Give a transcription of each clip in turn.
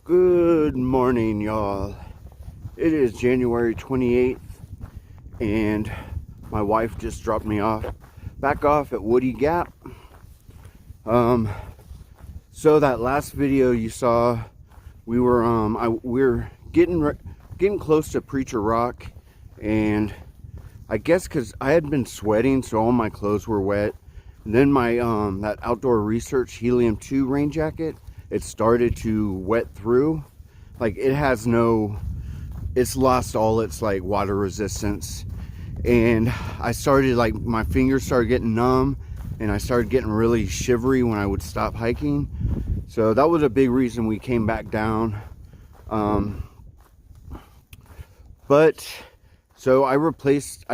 Good morning, y'all. It is January 28th, and my wife just dropped me back off at Woody Gap. So that last video you saw, we were getting close to Preacher Rock, and I guess because I had been sweating, so all my clothes were wet. And then my that outdoor research helium 2 rain jacket, it started to wet through. Like it's lost all its like water resistance. And I started, like, my fingers started getting numb, and I started getting really shivery when I would stop hiking. So that was a big reason we came back down. So I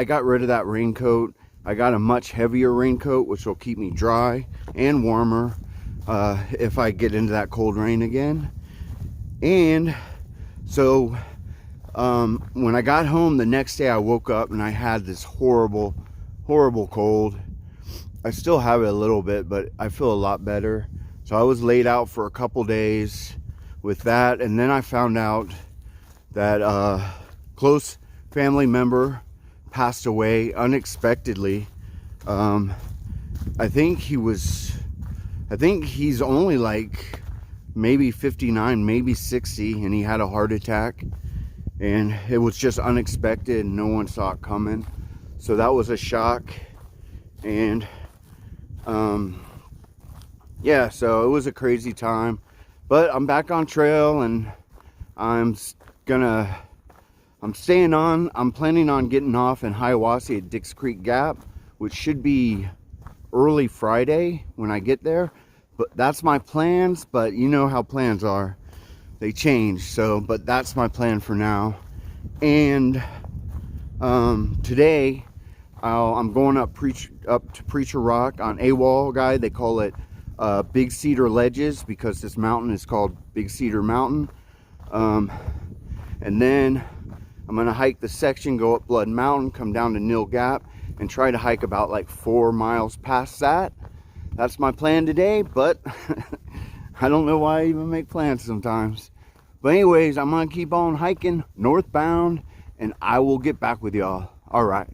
got rid of that raincoat. I got a much heavier raincoat, which will keep me dry and warmer if I get into that cold rain again. And so when I got home the next day, I woke up and I had this horrible cold. I still have it a little bit, but I feel a lot better. So I was laid out for a couple days with that, and then I found out that a close family member passed away unexpectedly. I think he's only like maybe 59, maybe 60, and he had a heart attack, and it was just unexpected. No one saw it coming, so that was a shock. And yeah, so it was a crazy time, but I'm back on trail, and I'm staying on. I'm planning on getting off in Hiawassee at Dix Creek Gap, which should be early Friday when I get there. But that's my plans. But you know how plans are, they change. So, but that's my plan for now. And today I'm going up to Preacher Rock on AWOL guide. They call it Big Cedar Ledges because this mountain is called Big Cedar Mountain. And then I'm gonna hike the section, go up Blood Mountain, come down to Neal Gap, and try to hike about like 4 miles past that. That's my plan today, but I don't know why I even make plans sometimes. But anyways, I'm gonna keep on hiking northbound, and I will get back with y'all. All right.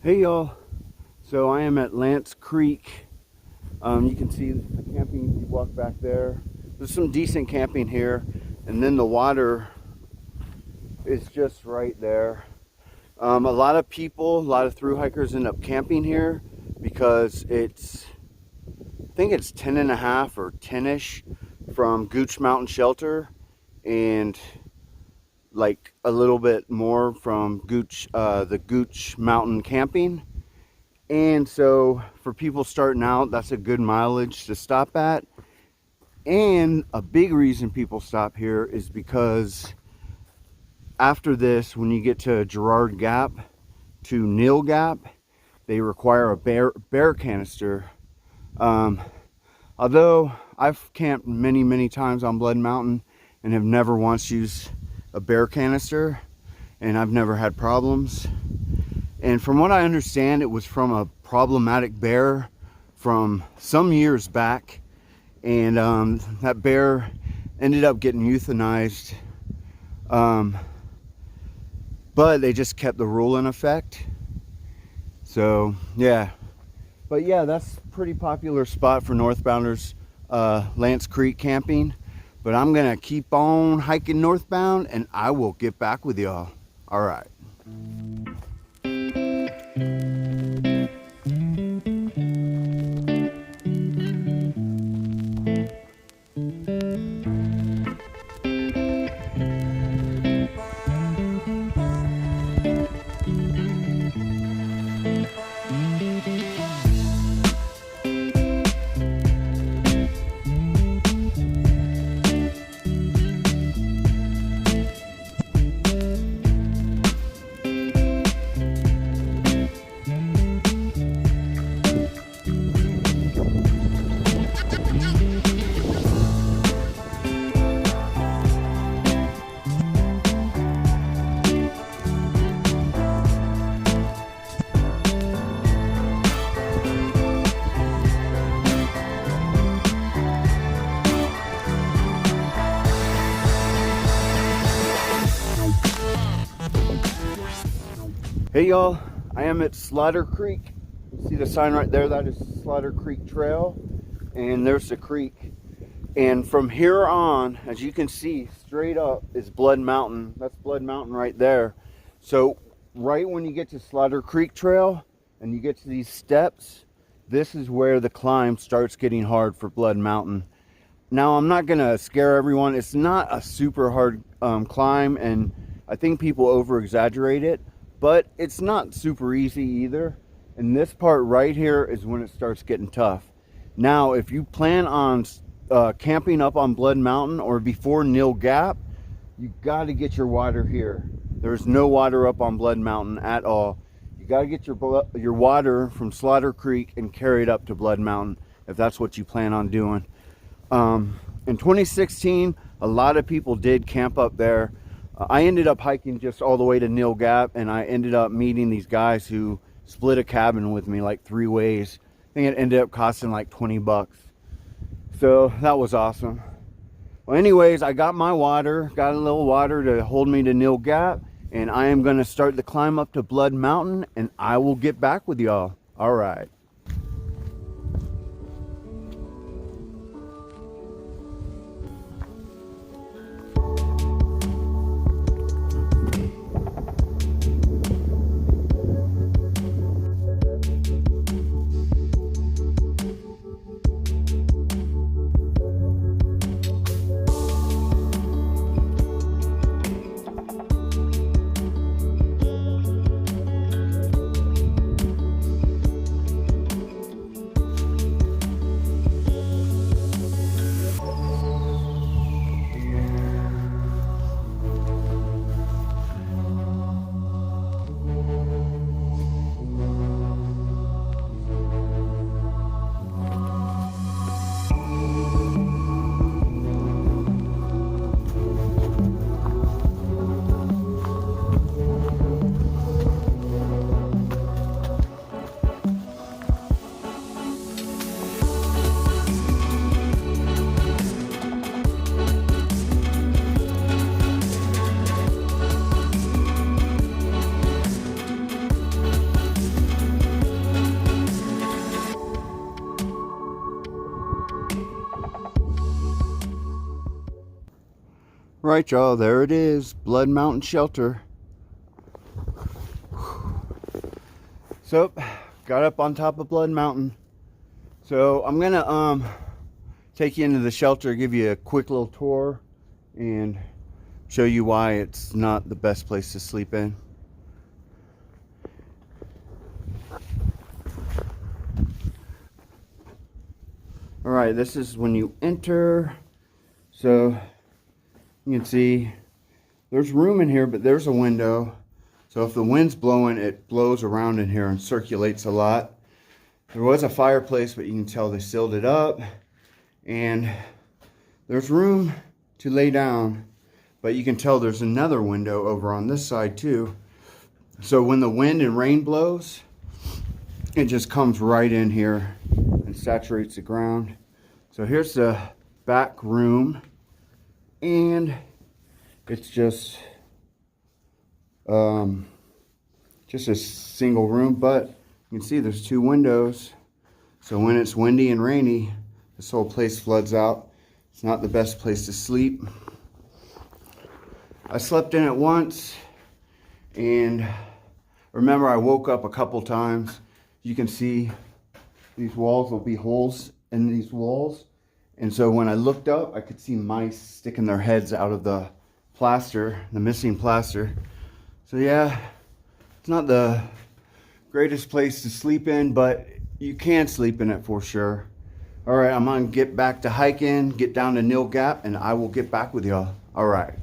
Hey y'all, so I am at Lance Creek. You can see the camping, you walk back there. There's some decent camping here, and then the water is just right there. A lot of thru hikers end up camping here because I think it's 10.5 or 10-ish from Gooch Mountain Shelter, and like a little bit more from the Gooch Mountain Camping. And so for people starting out, that's a good mileage to stop at. And a big reason people stop here is because after this, when you get to Girard Gap to Neal Gap, they require a bear canister. Although I've camped many times on Blood Mountain and have never once used a bear canister, and I've never had problems. And from what I understand, it was from a problematic bear from some years back. And that bear ended up getting euthanized. But they just kept the rule in effect. So yeah. But yeah, that's a pretty popular spot for northbounders, Lance Creek camping. But I'm gonna keep on hiking northbound and I will get back with y'all. All right. Hey y'all, I am at Slaughter Creek. You see the sign right there? That is Slaughter Creek Trail. And there's the creek. And from here on, as you can see, straight up is Blood Mountain. That's Blood Mountain right there. So right when you get to Slaughter Creek Trail and you get to these steps, this is where the climb starts getting hard for Blood Mountain. Now, I'm not gonna scare everyone. It's not a super hard climb, and I think people over exaggerate it. But it's not super easy either. And this part right here is when it starts getting tough. Now, if you plan on camping up on Blood Mountain or before Neal Gap, you got to get your water here. There's no water up on Blood Mountain at all. You got to get your water from Slaughter Creek and carry it up to Blood Mountain if that's what you plan on doing. In 2016, a lot of people did camp up there. I ended up hiking just all the way to Neal Gap, and I ended up meeting these guys who split a cabin with me like 3 ways. I think it ended up costing like 20 bucks. So that was awesome. Well, anyways, I got my water, got a little water to hold me to Neal Gap, and I am going to start the climb up to Blood Mountain, and I will get back with y'all. All right. Right, y'all, there it is, Blood Mountain Shelter. So, got up on top of Blood Mountain. So I'm gonna take you into the shelter, give you a quick little tour, and show you why it's not the best place to sleep in. All right, this is when you enter. So you can see there's room in here, but there's a window. So if the wind's blowing, it blows around in here and circulates a lot. There was a fireplace, but you can tell they sealed it up. And there's room to lay down, but you can tell there's another window over on this side too. So when the wind and rain blows, it just comes right in here and saturates the ground. So here's the back room, and it's just a single room, but you can see there's 2 windows. So when it's windy and rainy, this whole place floods out. It's not the best place to sleep. I slept in it once, and remember I woke up a couple times. You can see these walls will be holes in these walls. And so when I looked up, I could see mice sticking their heads out of the plaster, the missing plaster. So yeah, it's not the greatest place to sleep in, but you can sleep in it for sure. All right, I'm gonna get back to hiking, get down to Neal Gap, and I will get back with y'all. All right.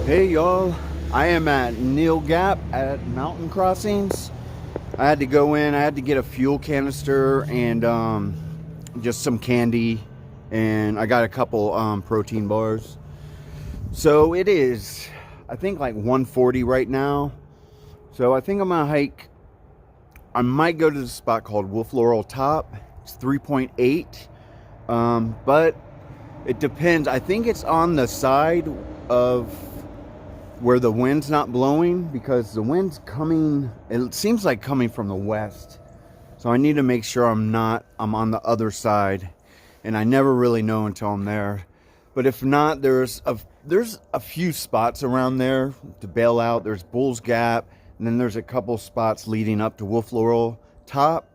Hey y'all, I am at Neal Gap at Mountain Crossings. I had to go in, I had to get a fuel canister and just some candy, and I got a couple protein bars. So it is, I think like 1:40 right now. So I think I'm gonna hike. I might go to the spot called Floral Top. It's 3.8, but it depends. I think it's on the side of where the wind's not blowing, because the wind's coming, it seems like coming from the west. So I need to make sure I'm on the other side, and I never really know until I'm there. But if not, there's a few spots around there to bail out. There's Bull's Gap, and then there's a couple spots leading up to Floral Top,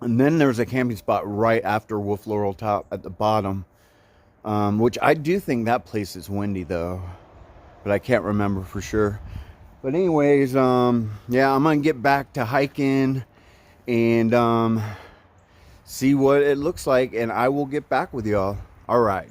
and then there's a camping spot right after Floral Top at the bottom, which I do think that place is windy though, but I can't remember for sure. But anyways, yeah, I'm gonna get back to hiking and see what it looks like, and I will get back with y'all. All right.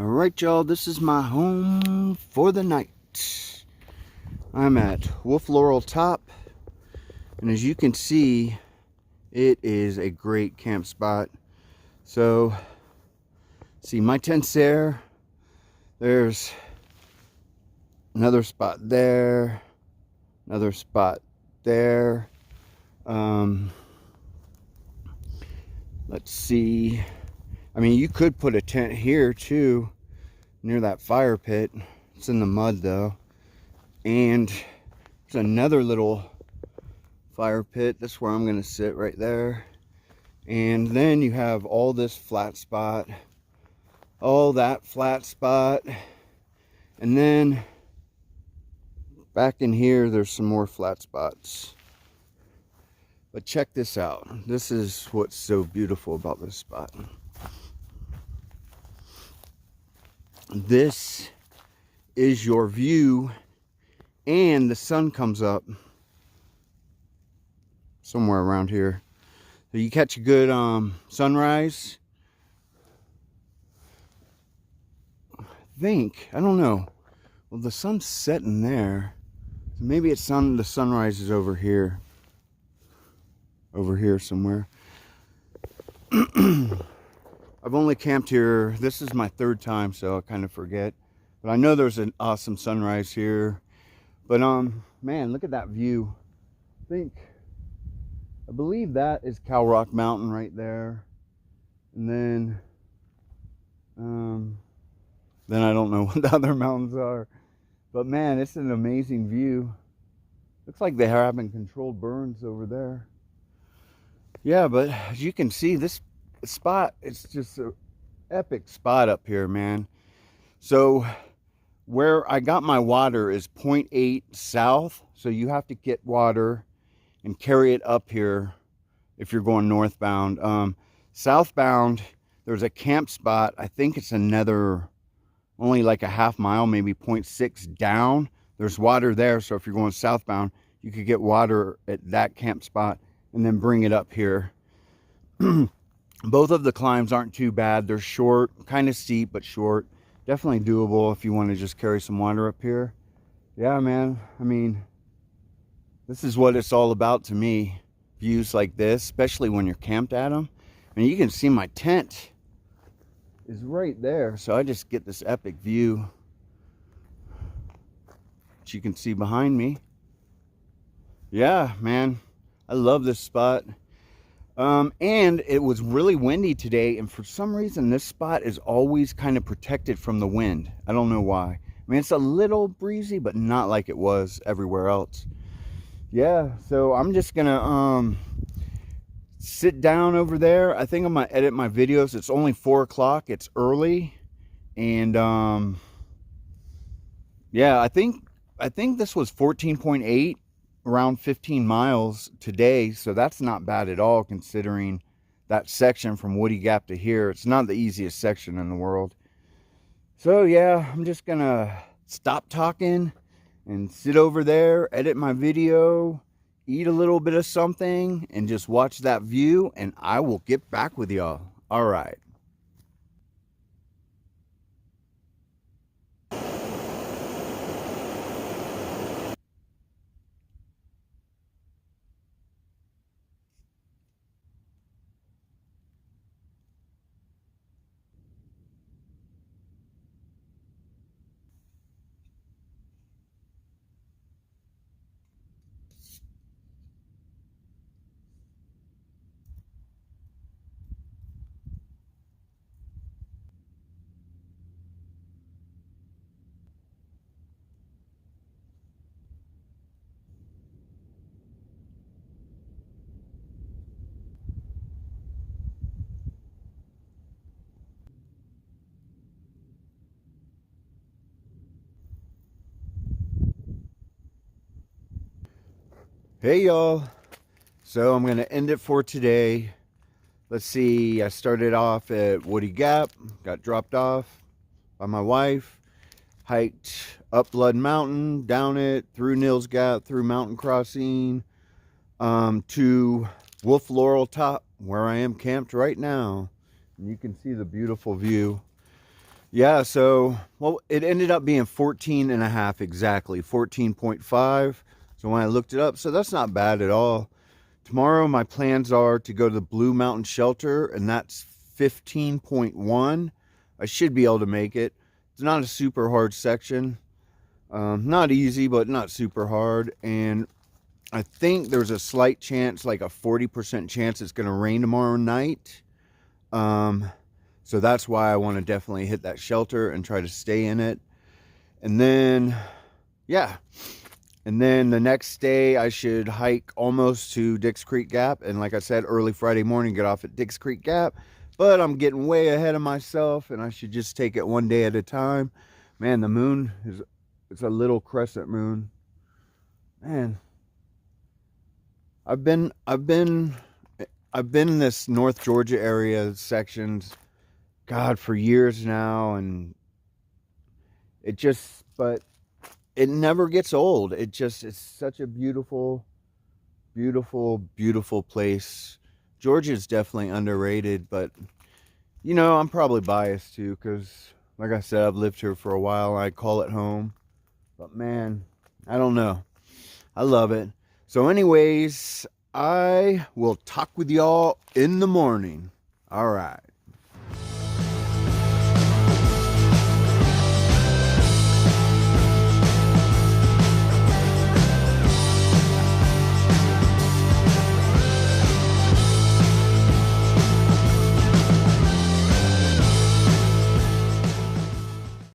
Alright y'all, this is my home for the night. I'm at Floral Top, and as you can see, it is a great camp spot. So, see my tent's there. There's another spot there, another spot there. Let's see. I mean, you could put a tent here too, near that fire pit. It's in the mud though. And there's another little fire pit. That's where I'm gonna sit, right there. And then you have all this flat spot, all that flat spot. And then back in here, there's some more flat spots. But check this out. This is what's so beautiful about this spot. This is your view, and the sun comes up somewhere around here. So you catch a good sunrise. I don't know. Well, the sun's setting there. So maybe it's the sunrise is over here. Over here somewhere. I've only camped here, this is my third time, so I kind of forget. But I know there's an awesome sunrise here. But man, look at that view. I believe that is Cow Rock Mountain right there. And then I don't know what the other mountains are. But man, it's an amazing view. Looks like they're having controlled burns over there. Yeah, but as you can see, this spot, it's just an epic spot up here, man. So where I got my water is 0.8 south. So you have to get water and carry it up here if you're going northbound. Southbound, there's a camp spot. I think it's another, only like a half mile, maybe 0.6 down. There's water there. So if you're going southbound, you could get water at that camp spot and then bring it up here. Both of the climbs aren't too bad. They're short, kind of steep, but short. Definitely doable if you want to just carry some water up here. Yeah, man. I mean, this is what it's all about to me. Views like this, especially when you're camped at them. I mean, you can see my tent is right there. So I just get this epic view, which you can see behind me. Yeah, man. I love this spot. And it was really windy today, and for some reason this spot is always kind of protected from the wind. I don't know why. I mean, it's a little breezy, but not like it was everywhere else. Yeah, so I'm just gonna sit down over there. I think I'm gonna edit my videos. It's only 4 o'clock. It's early, and yeah, I think this was 14.8. around 15 miles today, so that's not bad at all considering that section from Woody Gap to here. It's not the easiest section in the world. So yeah, I'm just gonna stop talking and sit over there, edit my video, eat a little bit of something, and just watch that view, and I will get back with y'all. All right. Hey y'all, so I'm gonna end it for today. Let's see, I started off at Woody Gap, got dropped off by my wife, hiked up Blood Mountain, down it, through Neal Gap, through Mountain Crossing, to Floral Top, where I am camped right now. And you can see the beautiful view. Yeah, so, well, it ended up being 14 and a half exactly, 14.5. So when I looked it up, so that's not bad at all. Tomorrow, my plans are to go to the Blue Mountain Shelter, and that's 15.1. I should be able to make it. It's not a super hard section. Not easy, but not super hard. And I think there's a slight chance, like a 40% chance it's going to rain tomorrow night. So that's why I want to definitely hit that shelter and try to stay in it. And then, yeah. And then the next day I should hike almost to Dix Creek Gap. And like I said, early Friday morning, get off at Dix Creek Gap. But I'm getting way ahead of myself and I should just take it one day at a time. Man, the moon it's a little crescent moon. Man, I've been in this North Georgia area sections, God, for years now, and but it never gets old. It's such a beautiful, beautiful, beautiful place. Georgia's definitely underrated, but I'm probably biased too, because like I said, I've lived here for a while. I call it home, but man, I don't know. I love it. So anyways, I will talk with y'all in the morning. All right.